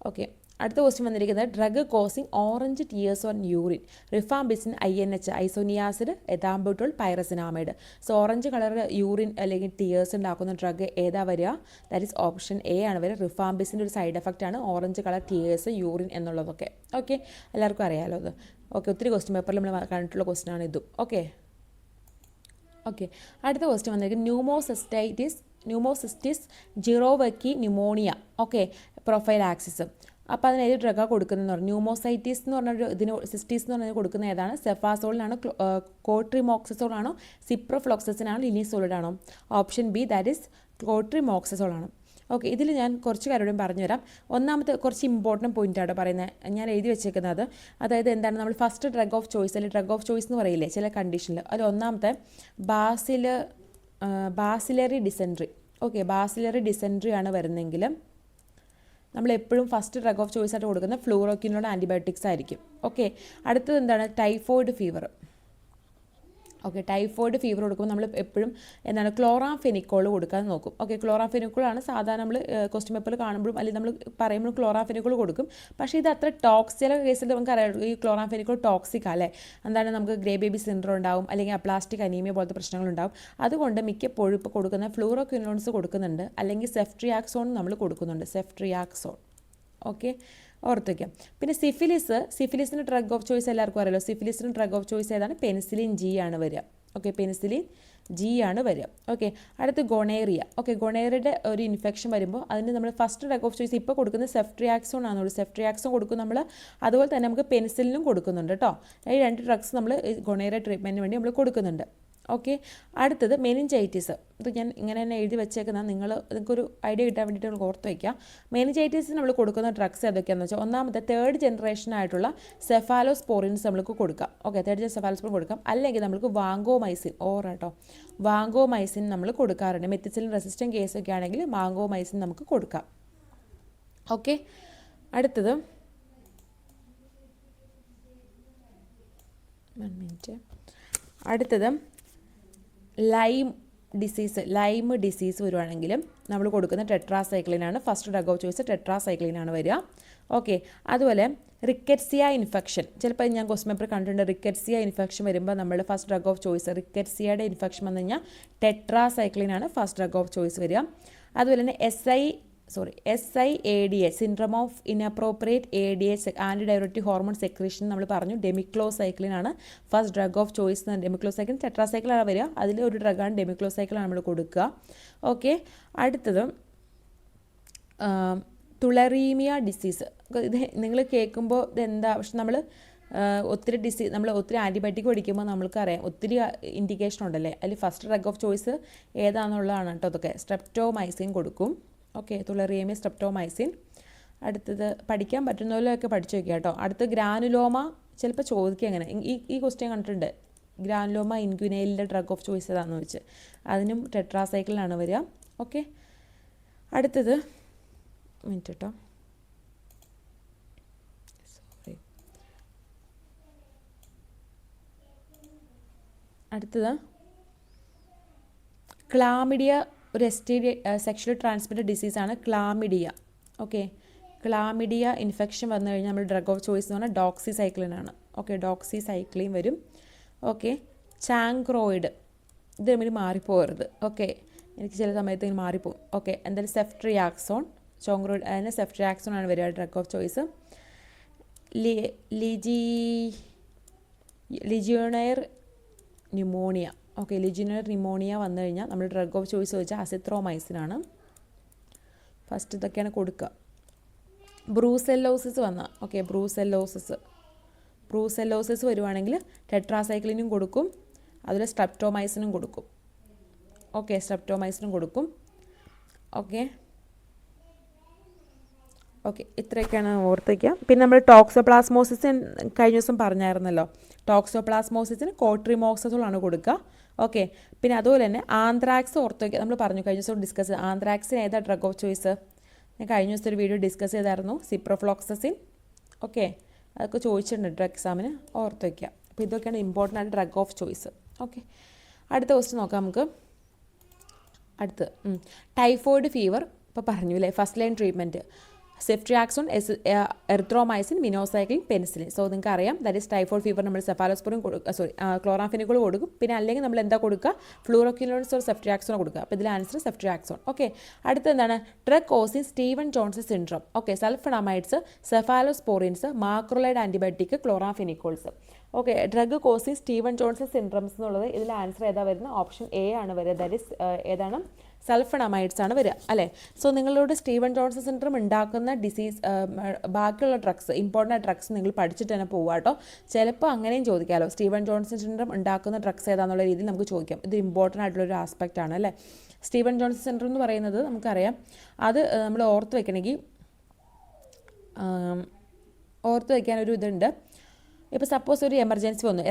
ഓക്കെ, അടുത്ത ക്വസ്റ്റ്യൻ വന്നിരിക്കുന്നത് drug causing orange tears on urine. Rifampicin, INH, isoniazid, ethambutol, pyrazinamide. So orange colour urine അല്ലെങ്കിൽ ടിയേഴ്സ് ഉണ്ടാക്കുന്ന ഡ്രഗ് ഏതാ വരിക? ദാറ്റ് ഈസ് ഓപ്ഷൻ എ ആണ് വരിക. റിഫാംബിസിൻ്റെ ഒരു സൈഡ് എഫക്റ്റ് ആണ് ഓറഞ്ച് കളർ ടിയേഴ്സ് യൂറിൻ എന്നുള്ളതൊക്കെ. ഓക്കെ, എല്ലാവർക്കും അറിയാമല്ലോ അത്. ഓക്കെ, ഒത്തിരി ക്വസ്റ്റ്യൻ പേപ്പറിൽ നമ്മൾ കണ്ടിട്ടുള്ള ക്വസ്റ്റ്യൻ ആണ് ഇതും. ഓക്കെ, അടുത്ത ക്വസ്റ്റ്യൻ വന്നിരിക്കുന്നത് pneumocystis jirovecii pneumonia. Okay, prophylaxis. അപ്പോൾ അതിന് ഏത് ഡ്രഗാണ് കൊടുക്കുന്നതെന്ന് പറഞ്ഞു. ന്യൂമോസൈറ്റീസ് എന്ന് പറഞ്ഞൊരു ഇതിന് സിസ്റ്റീസ് എന്ന് പറഞ്ഞാൽ കൊടുക്കുന്ന ഏതാണ്? സെഫാസോളിനാണോ, കോട്രിമോക്സസോളാണോ, സിപ്രോഫ്ലോക്സസിനാണോ, ലിനിസോളിഡാണോ? ഓപ്ഷൻ ബി, ദാറ്റ് ഈസ് കോട്രിമോക്സസോളാണ്. ഓക്കെ, ഇതിൽ ഞാൻ കുറച്ച് കാര്യങ്ങളും പറഞ്ഞുതരാം. ഒന്നാമത്തെ കുറച്ച് ഇമ്പോർട്ടൻറ്റ് പോയിൻ്റാണ് പറയുന്നത്, ഞാൻ എഴുതി വെച്ചേക്കുന്നത്. അതായത് എന്താണ്, നമ്മൾ ഫസ്റ്റ് ഡ്രഗ് ഓഫ് ചോയ്സ് അല്ലെങ്കിൽ ഡ്രഗ് ഓഫ് ചോയ്സ് എന്ന് പറയില്ലേ ചില കണ്ടീഷനിൽ. അതിൽ ഒന്നാമത്തെ bacillary dysentery. Okay, bacillary dysentery ആണ് വരുന്നതെങ്കിൽ നമ്മൾ എപ്പോഴും ഫസ്റ്റ് ഡ്രഗ് ഓഫ് ചോയ്സ് ആയിട്ട് കൊടുക്കുന്ന ഫ്ലൂറോക്വിനോൺ ആൻറ്റിബയോട്ടിക്സ് ആയിരിക്കും. ഓക്കെ, അടുത്തത് എന്താണ്? Typhoid fever. Okay, typhoid fever കൊടുക്കുമ്പോൾ നമ്മൾ എപ്പോഴും എന്താണ് ക്ലോറാംഫെനിക്കോൾ കൊടുക്കാൻ നോക്കും. ഓക്കെ, ക്ലോറാംഫെനിക്കോളാണ് സാധാരണ നമ്മൾ ക്വസ്റ്റ്യൻ പേപ്പറിൽ കാണുമ്പോഴും അല്ലെങ്കിൽ നമ്മൾ പറയുമ്പോഴും ക്ലോറാംഫെനിക്കോൾ കൊടുക്കും. പക്ഷേ ഇത് അത്ര ചില കേസിൽ നമുക്ക് അറിയാം ഈ ക്ലോറാംഫെനിക്കോൾ ടോക്സിക് അല്ലേ. എന്താണ്, നമുക്ക് ഗ്രേ ബേബി സിൻഡ്രോം ഉണ്ടാവും, അല്ലെങ്കിൽ അപ്ലാസ്റ്റിക് അനീമിയ പോലത്തെ പ്രശ്നങ്ങളുണ്ടാവും. അതുകൊണ്ട് മിക്കപ്പോഴും ഇപ്പോൾ കൊടുക്കുന്ന ഫ്ലൂറോക്വിനോൺസ് കൊടുക്കുന്നുണ്ട്, അല്ലെങ്കിൽ സെഫ്ട്രിയാക്സോൺ നമ്മൾ കൊടുക്കുന്നുണ്ട്. സെഫ്ട്രിയാക്സോൺ. ഓക്കെ, ഓർത്ത് വയ്ക്കാം. പിന്നെ സിഫിലിസിന് ഡ്രഗ് ഓഫ് ചോയ്സ് എല്ലാവർക്കും അറിയാലോ. സിഫിലിസിന് ഡ്രഗ് ഓഫ് ചോയ്സ് ഏതാണ്? പെനിസിലിൻ G ആണ് വരിക. ഓക്കെ, പെനിസിലിൻ G ആണ് വരിക. ഓക്കെ, അടുത്ത് ഗൊണേറിയ. ഓക്കെ, ഗൊണേറിയയുടെ ഒരു ഇൻഫെക്ഷൻ വരുമ്പോൾ അതിന് നമ്മൾ ഫസ്റ്റ് ഡ്രഗ് ഓഫ് ചോയ്സ് ഇപ്പോൾ കൊടുക്കുന്നത് സെഫ്ട്രിയാക്സോൺ ആണെന്നുള്ളൂ. സെഫ്ട്രിയാക്സോൺ കൊടുക്കും നമ്മൾ. അതുപോലെ തന്നെ നമുക്ക് പെനിസിലിനും കൊടുക്കുന്നുണ്ട് കേട്ടോ. ഈ 2 ഡ്രഗ്സ് നമ്മൾ ഗൊണേറിയ ട്രീറ്റ്മെൻറ്റിന് വേണ്ടി നമ്മൾ കൊടുക്കുന്നുണ്ട്. ഓക്കെ, അടുത്തത് മെനിഞ്ചൈറ്റിസ്. ഇത് ഞാൻ ഇങ്ങനെ തന്നെ എഴുതി വെച്ചേക്കുന്ന നിങ്ങൾക്കൊരു ഐഡിയ കിട്ടാൻ വേണ്ടിയിട്ട് നമ്മൾ ഓർത്ത് വയ്ക്കുക. മെനിഞ്ചൈറ്റിസിന് നമ്മൾ കൊടുക്കുന്ന ഡ്രഗ്സ് ഏതൊക്കെയാണെന്ന് വെച്ചാൽ, ഒന്നാമത്തെ 3rd ജനറേഷൻ ആയിട്ടുള്ള സെഫാലോസ്പോറിൻസ് നമ്മൾക്ക് കൊടുക്കാം. ഓക്കെ, 3rd ജനറേഷൻ സെഫാലോസ്പോറിൻ കൊടുക്കാം. അല്ലെങ്കിൽ നമുക്ക് വാങ്കോമൈസിൻ വാങ്കോമൈസിൻ നമ്മൾ കൊടുക്കാറുണ്ട്. മെത്തിസിലിൻ റെസിസ്റ്റൻറ്റ് കേസൊക്കെ ആണെങ്കിൽ വാങ്കോമൈസിൻ നമുക്ക് കൊടുക്കാം. ഓക്കെ, അടുത്തത് ലൈം ഡിസീസ് വരുവാണെങ്കിലും നമ്മൾ കൊടുക്കുന്ന ടെട്രാസൈക്ലിനാണ് ഫസ്റ്റ് ഡ്രഗ് ഓഫ് ചോയ്സ്. ടെട്രാസൈക്ലിനാണ് വരിക. ഓക്കെ, അതുപോലെ റിക്കറ്റ്സിയ ഇൻഫെക്ഷൻ ചിലപ്പോൾ ഞാൻ ക്വസ്റ്റ്യൻ പേപ്പർ കണ്ടിട്ടുണ്ട്. റിക്കറ്റ്സിയ ഇൻഫെക്ഷൻ വരുമ്പോൾ നമ്മൾ ഫസ്റ്റ് ഡ്രഗ് ഓഫ് ചോയ്സ് റിക്കറ്റ്സിയയുടെ ഇൻഫെക്ഷൻ വന്നു കഴിഞ്ഞാൽ ടെട്രാസൈക്ലിനാണ് ഫസ്റ്റ് ഡ്രഗ് ഓഫ് ചോയ്സ് വരിക. അതുപോലെ തന്നെ SIADH syndrome of inappropriate ADH antidiuretic hormone secretion നമ്മൾ പറഞ്ഞു. ഡെമിക്ലോസൈക്ലിൻ ആണ് first drug of choice. Demeclocycline ടെട്രാസൈക്ലിനാണ് വരിക. അതിൽ ഒരു ഡ്രഗാണ് ഡെമിക്ലോസൈക്ലിനാണ് നമ്മൾ കൊടുക്കുക. ഓക്കെ, അടുത്തത് തുളറീമിയ ഡിസീസ്. ഇത് നിങ്ങൾ കേൾക്കുമ്പോൾ ഇതെന്താ, പക്ഷെ നമ്മൾ ഒത്തിരി ആൻറ്റിബയോട്ടിക് പഠിക്കുമ്പോൾ നമ്മൾക്കറിയാം ഒത്തിരി ഇൻഡിക്കേഷൻ ഉണ്ടല്ലേ. അതിൽ ഫസ്റ്റ് ഡ്രഗ് ഓഫ് ചോയ്സ് ഏതാണെന്നുള്ളതാണ് കേട്ടോ. അതൊക്കെ സ്ട്രെപ്റ്റോമൈസിൻ കൊടുക്കും. Okay, tularemia, streptomycin. അടുത്തത് പഠിക്കാൻ പറ്റുന്ന പോലെയൊക്കെ പഠിച്ചു വയ്ക്കുക കേട്ടോ. അടുത്ത് ഗ്രാനുലോമ ചിലപ്പോൾ ചോദിക്കുക. അങ്ങനെ ഈ ക്വസ്റ്റ്യൻ കണ്ടിട്ടുണ്ട്. ഗ്രാനുലോമ ഇൻക്വിനൈലിൻ്റെ ഡ്രഗ് ഓഫ് ചോയ്സ് ഏതാണെന്ന് വെച്ച്, അതിനും ടെട്രാസൈക്ലിനാണ് വരിക. ഓക്കെ, അടുത്തത് മിനിറ്റ് കേട്ടോ, അടുത്തത് ക്ലാമിഡിയ. ഒരു STD സെക്ഷൽ ട്രാൻസ്മിറ്റഡ് ഡിസീസാണ് ക്ലാമിഡിയ. ഓക്കെ, ക്ലാമിഡിയ ഇൻഫെക്ഷൻ വന്നു കഴിഞ്ഞാൽ നമ്മൾ ഡ്രഗ് ഓഫ് ചോയ്സ് എന്ന് പറഞ്ഞാൽ ഡോക്സിസൈക്ലിനാണ്. ഓക്കെ, ഡോക്സിസൈക്ലിൻ വരും. Okay, chancroid. ഇത് തമ്മിൽ മാറിപ്പോകരുത്. ഓക്കെ, എനിക്ക് ചില സമയത്ത് ഇങ്ങനെ മാറിപ്പോകും. ഓക്കെ, എന്തായാലും സെഫ്ട്രിയാക്സോൺ, ചോങ്ക്രോയിഡ് അതിന് സെഫ്ട്രിയാക്സോൺ ആണ് വരിക drug of choice. Legionnaire pneumonia. Okay, legionnaire pneumonia വന്നു കഴിഞ്ഞാൽ നമ്മൾ ഡ്രഗ് ഓഫ് ചോയ്സ് വെച്ചാൽ അസിത്രോമൈസിനാണ്. ഫസ്റ്റ് ഇതൊക്കെയാണ് കൊടുക്കുക. ബ്രൂസെല്ലോസിസ് വന്നാൽ ഓക്കെ, ബ്രൂസെല്ലോസിസ് വരുവാണെങ്കിൽ ടെട്രാസൈക്ലിനും കൊടുക്കും, അതിൽ സ്ട്രെപ്റ്റോമൈസിനും കൊടുക്കും. ഓക്കെ, സ്ട്രെപ്റ്റോമൈസിനും കൊടുക്കും. ഓക്കെ ഓക്കെ ഇത്രയൊക്കെയാണ് ഓർത്ത് വയ്ക്കുക. പിന്നെ നമ്മൾ ടോക്സോപ്ലാസ്മോസിസ് കഴിഞ്ഞ ദിവസം പറഞ്ഞായിരുന്നല്ലോ, ടോക്സോപ്ലാസ്മോസിസിന് കോട്രിമോക്സസോളാണ് കൊടുക്കുക. ഓക്കെ, പിന്നെ അതുപോലെ തന്നെ ആന്ത്രാക്സ് ഓർത്ത് വയ്ക്കുക. നമ്മൾ പറഞ്ഞു കഴിഞ്ഞ ദിവസം ഡിസ്കസ് ചെയ്ത് ആന്ത്രാക്സിന് ഏതാ ഡ്രഗ് ഓഫ് ചോയ്സ്? ഞാൻ കഴിഞ്ഞ ദിവസത്തെ ഒരു വീഡിയോ ഡിസ്കസ് ചെയ്തായിരുന്നു, സിപ്രോഫ്ലോക്സസിൻ. ഓക്കെ, അതൊക്കെ ചോദിച്ചിട്ടുണ്ട് എക്സാമിന്, ഓർത്ത് വയ്ക്കുക. അപ്പോൾ ഇതൊക്കെയാണ് ഇമ്പോർട്ടൻ്റ് ആയിട്ട് ഡ്രഗ് ഓഫ് ചോയ്സ്. ഓക്കെ, അടുത്ത ക്വസ്റ്റ്യൻ നോക്കാം നമുക്ക്. അടുത്ത് ടൈഫോയിഡ് ഫീവർ ഇപ്പോൾ പറഞ്ഞു അല്ലേ, first line treatment ceftriaxone, erythromycin, minocycline, penicillin. So നിങ്ങൾക്ക് അറിയാം, ദാറ്റ് ഈസ് ടൈഫോയിഡ് ഫീവർ നമ്മൾ സെഫാലോസ്പോറിൻ ക്ലോറാംഫെനിക്കോൾ കൊടുക്കും. പിന്നെ അല്ലെങ്കിൽ നമ്മൾ എന്താ കൊടുക്കുക, ഫ്ലൂറോക്വിനോൺസ് ഓർ സെഫ്ട്രിയാക്സോൺ കൊടുക്കുക. അപ്പോൾ ഇതിൽ ആൻസർ സെഫ്ട്രിയാക്സോൺ. ഓക്കെ, അടുത്ത എന്താണ്, drug causing Steven Johnson syndrome. Okay, sulfonamides, cephalosporins, macrolide antibiotic, chloramphenicols. Okay, drug causing Steven Johnson syndromes എന്നുള്ളത് ഇതിൽ ആൻസർ ഏതാ വരുന്നത്? ഓപ്ഷൻ എ ആണ് വരിക. ദാറ്റ് ഈസ് ഏതാണ്? സൾഫണമൈഡ്സ് ആണ് വരിക അല്ലേ. സോ നിങ്ങളോട് സ്റ്റീവൻ ജോൺസൺ സിൻഡ്രോം ഉണ്ടാക്കുന്ന ഡിസീസ്, ബാക്കിയുള്ള ഡ്രഗ്സ്, ഇമ്പോർട്ടൻ്റ് ഡ്രഗ്സ് നിങ്ങൾ പഠിച്ചിട്ട് തന്നെ പോവുക കേട്ടോ. ചിലപ്പോൾ അങ്ങനെയും ചോദിക്കാമല്ലോ, സ്റ്റീവൻ ജോൺസൺ സിൻഡ്രോം ഉണ്ടാക്കുന്ന ഡ്രഗ്സ് ഏതാണെന്നുള്ള രീതിയിൽ നമുക്ക് ചോദിക്കാം. ഇത് ഇമ്പോർട്ടൻ്റ് ആയിട്ടുള്ളൊരു ആസ്പെക്റ്റ് ആണ് അല്ലേ. സ്റ്റീവൻ ജോൺസൺ സിൻഡ്രോം എന്ന് പറയുന്നത് നമുക്കറിയാം, അത് നമ്മൾ ഓർത്ത് വയ്ക്കണമെങ്കിൽ ഓർത്ത് വയ്ക്കാനൊരു ഇതുണ്ട്. ഇപ്പോൾ സപ്പോസ് ഒരു എമർജൻസി വന്നു,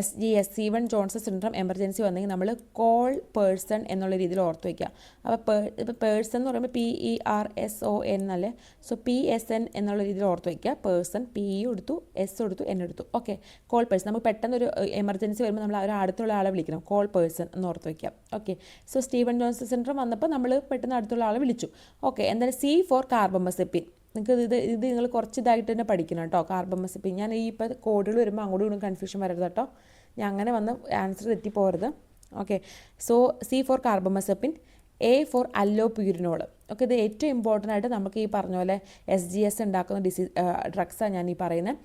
സ്റ്റീവൻ ജോൺസൺ സിൻഡ്രോം എമർജൻസി വന്നെങ്കിൽ നമ്മൾ കോൾ പേഴ്സൺ എന്നുള്ള രീതിയിൽ ഓർത്ത് വയ്ക്കുക. അപ്പോൾ ഇപ്പോൾ പേഴ്സൺ എന്ന് പറയുമ്പോൾ PERSON അല്ലേ. സോ PSN എന്നുള്ള രീതിയിൽ ഓർത്ത് വയ്ക്കുക. പേഴ്സൺ PE എടുത്തു, S എടുത്തു, N എടുത്തു. Okay, call person. നമുക്ക് പെട്ടെന്നൊരു എമർജൻസി വരുമ്പോൾ നമ്മൾ ഒരു അടുത്തുള്ള ആളെ വിളിക്കണം, കോൾ പേഴ്സൺ എന്ന് ഓർത്ത് വയ്ക്കുക. Okay, so Steven Johnson syndrome വന്നപ്പോൾ നമ്മൾ പെട്ടെന്ന് അടുത്തുള്ള ആളെ വിളിച്ചു. ഓക്കെ, എന്തായാലും C ഫോർ കാർബമസെപ്പിൻ. നിങ്ങൾക്ക് ഇത് നിങ്ങൾ കുറച്ച് ഇതായിട്ട് തന്നെ പഠിക്കണം കേട്ടോ, കാർബമസെപ്പിൻ. ഞാൻ ഈ ഇപ്പോൾ കോഡുകൾ വരുമ്പോൾ അങ്ങോട്ടും ഇങ്ങോട്ടും കൺഫ്യൂഷൻ വരരുത് കേട്ടോ, ഞാൻ അങ്ങനെ വന്ന് ആൻസർ തെറ്റിപ്പോകരുത്. Okay, so C for carbamazepine, A for allopurinol. Okay, ഇത് ഏറ്റവും ഇമ്പോർട്ടൻ്റ് ആയിട്ട് നമുക്ക് ഈ പറഞ്ഞ പോലെ SGS ഉണ്ടാക്കുന്ന ഡ്രഗ്സാണ് ഞാൻ ഈ പറയുന്നത്.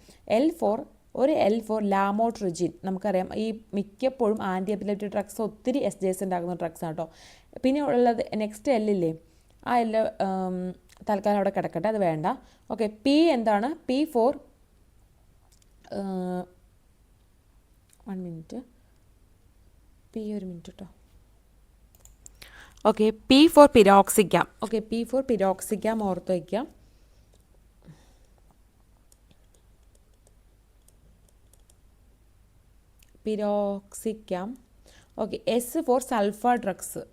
L for lamotrigine. നമുക്കറിയാം ഈ മിക്കപ്പോഴും ആൻറ്റി എപ്പിലെപ്റ്റിക് ഡ്രഗ്സ് ഒത്തിരി SGS ഉണ്ടാക്കുന്ന ഡ്രഗ്സാണ് കേട്ടോ. പിന്നെ ഉള്ളത് നെക്സ്റ്റ് L ഇല്ലേ, ആ L തൽക്കാലം അവിടെ കിടക്കട്ടെ, അത് വേണ്ട. ഓക്കെ, P എന്താണ്? P ഫോർ 1 മിനിറ്റ്, P ഒരു മിനിറ്റ് കേട്ടോ. Okay, P for piroxicam. Okay, P for piroxicam ഓർത്ത് വയ്ക്കാം. Piroxicam. Okay, S for sulfa drugs.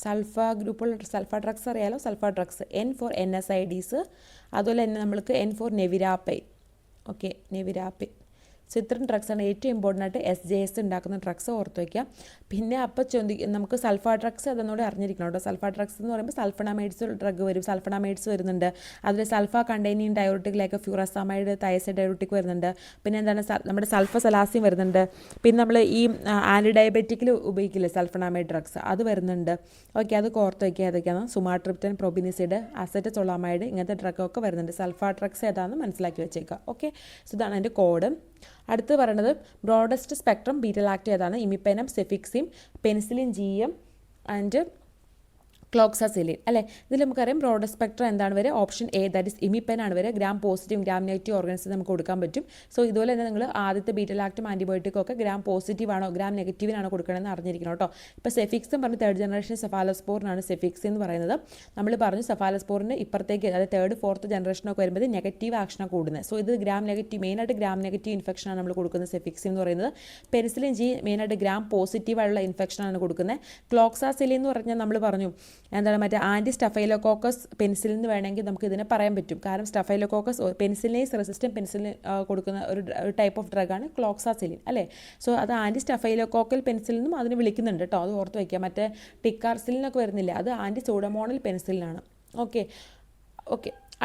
Sulfa ഗ്രൂപ്പുള്ള സൾഫ ഡ്രഗ്സ് അറിയാലോ, sulfa drugs. N for NSAIDs. അതുപോലെ തന്നെ നമ്മൾക്ക് N for nevirapine. Okay, nevirapine. So ഇത്രയും ഡ്രഗ്സാണ് ഏറ്റവും ഇമ്പോർട്ടൻ്റ് ആയിട്ട് SJS ഉണ്ടാക്കുന്ന ഡ്രഗ്സ് ഓർത്ത് വയ്ക്കുക. പിന്നെ അപ്പോൾ നമുക്ക് സൾഫ ഡ്രഗ്സ് അതെന്നോട് അറിഞ്ഞിരിക്കണം കേട്ടോ. സൾഫ ഡ്രഗ്സ് എന്ന് പറയുമ്പോൾ സൾഫണമൈഡ്സ് ഡ്രഗ് വരും, സൾഫണമൈഡ്സ് വരുന്നുണ്ട്. അതിൽ sulfa containing diuretic like furosemide, thiazide diuretic വരുന്നുണ്ട്. പിന്നെ എന്താണ്, നമ്മുടെ സൾഫസലാസിൻ വരുന്നുണ്ട്. പിന്നെ നമ്മൾ ഈ ആൻറ്റി ഡയബറ്റിക്കിൽ ഉപയോഗിക്കില്ലേ സൾഫണമൈഡ് ഡ്രഗ്സ്, അത് വരുന്നുണ്ട്. ഓക്കെ, അത് ഓർത്ത് വയ്ക്കുക. ഏതൊക്കെയാണ്? സുമാട്രിപ്റ്റൻ, പ്രൊബിനിസിഡ്, അസെറ്റസോളമൈഡ്, ഇങ്ങനത്തെ ഡ്രഗൊക്കെ വരുന്നുണ്ട്. സൾഫ ഡ്രഗ്സ് ഏതാണെന്ന് മനസ്സിലാക്കി വെച്ചേക്കുക. ഓക്കെ, സോ ഇതാണ് എൻ്റെ കോഡ്. അടുത്ത് പറയുന്നത് ബ്രോഡസ്റ്റ് സ്പെക്ട്രം ബീറ്റ ലാക്റ്റ് ഏതാണ്? ഇമിപ്പെനം, സെഫിക്സിം, പെനിസിലിൻ GM ആൻഡ് ക്ലോക്സാസിലിൻ അല്ലേ. ഇതിൽ നമുക്കറിയാം ബ്രോഡ് സ്പെക്ട്രം എന്താണ് വരിക? ഓപ്ഷൻ എ, ദാറ്റ് ഇസ് ഇമിപ്പെൻ ആണ് വരിക. Gram positive, gram negative organs നമുക്ക് കൊടുക്കാൻ പറ്റും. സോ ഇതുപോലെ തന്നെ നിങ്ങൾ ആദ്യത്തെ ബീറ്റലാക്റ്റും ആൻറ്റിബയോട്ടിക്കും ഒക്കെ ഗ്രാം പോസിറ്റീവ് ആണോ ഗ്രാം നെഗറ്റീവിനാണോ കൊടുക്കണമെന്ന് അറിഞ്ഞിരിക്കണം കേട്ടോ. ഇപ്പോൾ സെഫിക്സും പറഞ്ഞ് തേർഡ് ജനറേഷൻ സെഫാലോസ്പോറിനാണ് സെഫിക്സ് എന്ന് പറയുന്നത്. നമ്മൾ പറഞ്ഞു സെഫാലോസ്പോറിന് ഇപ്പുറത്തേക്ക്, അതായത് തേർഡ് ഫോർത്ത് ജനറേഷനൊക്കെ വരുമ്പോൾ നെഗറ്റീവ് ആക്ഷനാണ് കൂടുന്നത്. സോ ഇത് ഗ്രാം നെഗറ്റീവ്, മെയിനായിട്ട് ഗ്രാം നെഗറ്റീവ് ഇൻഫെക്ഷനാണ് നമ്മൾ കൊടുക്കുന്നത് സെഫിക്സ് എന്ന് പറയുന്നത്. പെനിസിലിൻ G മെയിനായിട്ട് ഗ്രാം പോസിറ്റീവായുള്ള ഇൻഫെക്ഷനാണ് കൊടുക്കുന്നത്. ക്ലോക്സാസിലിൻ എന്ന് പറഞ്ഞാൽ നമ്മൾ പറഞ്ഞു എന്താണ്, മറ്റേ സ്റ്റഫൈലോകോക്കസ് പെൻസിലിൻ എന്ന് വേണമെങ്കിൽ നമുക്ക് ഇതിനെ പറയാൻ പറ്റും. കാരണം സ്റ്റഫൈലോകോക്കസ് പെൻസിലിനേസ് റെസിസ്റ്റൻറ്റ് പെൻസിലിൻ കൊടുക്കുന്ന ഒരു ടൈപ്പ് ഓഫ് ഡ്രഗാണ് ക്ലോക്സാസിലിൻ അല്ലേ. സോ അത് സ്റ്റഫൈലോകോക്കൽ പെൻസിലിനും അതിന് വിളിക്കുന്നുണ്ട് കേട്ടോ, അത് ഓർത്ത് വയ്ക്കുക. മറ്റേ ടിക്കാർസിലിനൊക്കെ വരുന്നില്ല, അത് സൂഡോമോണൽ പെൻസിലിനാണ്. ഓക്കെ,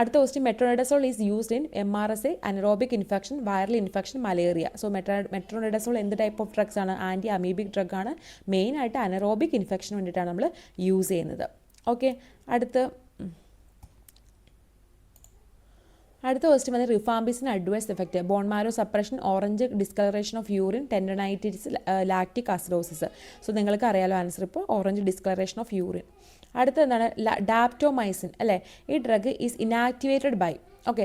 അടുത്ത question, metronidazole is used in MRSA, anaerobic infection, viral infection, malaria. So metronidazole എന്ത് ടൈപ്പ് ഓഫ് ഡ്രഗ്സ് ആണ്? ആൻറ്റി അമീബിക് ഡ്രഗ് ആണ്. മെയിനായിട്ട് അനറോബിക് ഇൻഫെക്ഷന് വേണ്ടിയിട്ടാണ് നമ്മൾ യൂസ് ചെയ്യുന്നത്. ഓക്കെ, അടുത്ത ക്വസ്റ്റ്യൻ വന്നത് റിഫാംബിസിന് adverse effect, bone marrow suppression, orange discolouration of urine, tendinitis, lactic acidosis. So നിങ്ങൾക്ക് അറിയാലോ ആൻസർ ഇപ്പോൾ ഓറഞ്ച് ഡിസ്കളറേഷൻ ഓഫ് യൂറിൻ. അടുത്ത എന്താണ് ഡാപ്റ്റോമൈസിൻ അല്ലേ. ഈ drug is inactivated by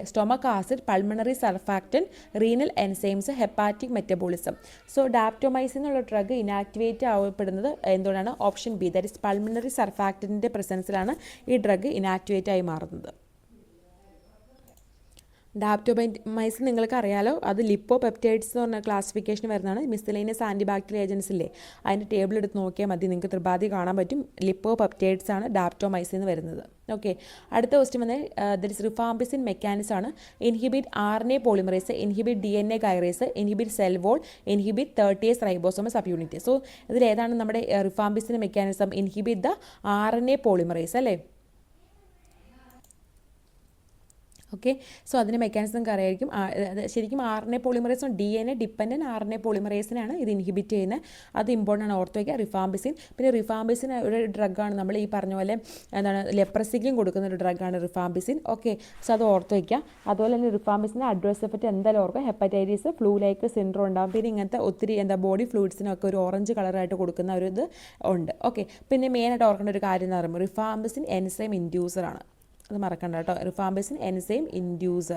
stomach acid, pulmonary surfactant, renal enzymes, hepatic metabolism. So daptomycin എന്നുള്ള ഡ്രഗ് ഇനാക്ടിവേറ്റ് ആവപ്പെടുന്നത് എന്തുകൊണ്ടാണ്? Option B, that is pulmonary സർഫാക്റ്റൻ്റെ പ്രസൻസിലാണ് ഈ ഡ്രഗ് ഇനാക്ടിവേറ്റ് ആയി മാറുന്നത്. ഡാപ്റ്റോമൈസിൻ നിങ്ങൾക്ക് അറിയാലോ, അത് ലിപ്പോ പെപ്റ്റൈഡ്സ് എന്ന് പറഞ്ഞ ക്ലാസിഫിക്കേഷൻ വരുന്നതാണ്. മിസ്സലേനിയസ് ആൻറ്റിബാക്ടീരിയൽ ഏജൻസ് ഇല്ലേ, അതിൻ്റെ ടേബിൾ എടുത്ത് നോക്കിയാൽ മതി, നിങ്ങൾക്ക് ത്രിപാഠി കാണാൻ പറ്റും. ലിപ്പോ പെപ്റ്റൈഡ്സ് ആണ് ഡാപ്റ്റോമൈസിൻ എന്ന് വരുന്നത്. ഓക്കെ, അടുത്ത ക്വസ്റ്റ്യൻ വന്നാൽ ദറ്റ് ഇസ് റിഫാംപിസിൻ മെക്കാനിസം ആണ്. Inhibit RNA polymerase, inhibit DNA gyrase, inhibit cell wall, inhibit 30S ribosome sub unit. So ഇതിലേതാണ് നമ്മുടെ rifampicin mechanism? Inhibit the RNA polymerase അല്ലേ. ഓക്കെ, സോ അതിൻ്റെ മെക്കാനിസം അറിയായിരിക്കും. ശരിക്കും RNA പോളിമറേസും DNA ഡിപ്പെൻഡൻറ്റ് RNA പോളിമറേസിനാണ് ഇത് ഇൻഹിബിറ്റ് ചെയ്യുന്നത്. അത് ഇമ്പോർട്ടൻ്റ് ആണ്, ഓർത്ത് വയ്ക്കുക. റിഫാംപിസിൻ, പിന്നെ റിഫാംപിസിൻ ഒരു ഡ്രഗാണ്, നമ്മൾ ഈ പറഞ്ഞ പോലെ എന്താണ് ലെപ്രസിക്കും കൊടുക്കുന്ന ഒരു ഡ്രഗാണ് റിഫാംപിസിൻ. ഓക്കെ, സോ അത് ഓർത്ത് വയ്ക്കുക. അതുപോലെ തന്നെ റിഫാംപിസിൻ്റെ അഡ്വേഴ്സ് എഫക്റ്റ് എന്തായാലും ഓർക്കുക. ഹെപ്പറ്റൈറ്റിസ്, ഫ്ലൂ ലൈക്ക് സിൻഡ്രോം ഉണ്ടാകും. പിന്നെ ഇങ്ങനത്തെ ഒത്തിരി ബോഡി ഫ്ലൂയിഡ്സിനൊക്കെ ഒരു ഓറഞ്ച് കളറായിട്ട് കൊടുക്കുന്ന ഒരു ഇത് ഉണ്ട്. ഓക്കെ, പിന്നെ മെയിനായിട്ട് ഓർക്കേണ്ട ഒരു കാര്യം എന്ന് പറയുമ്പോൾ റിഫാംപിസിൻ എൻസൈം ഇൻഡ്യൂസറാണ്. അത് മറക്കണ്ട കേട്ടോ. Rifampicin enzyme inducer.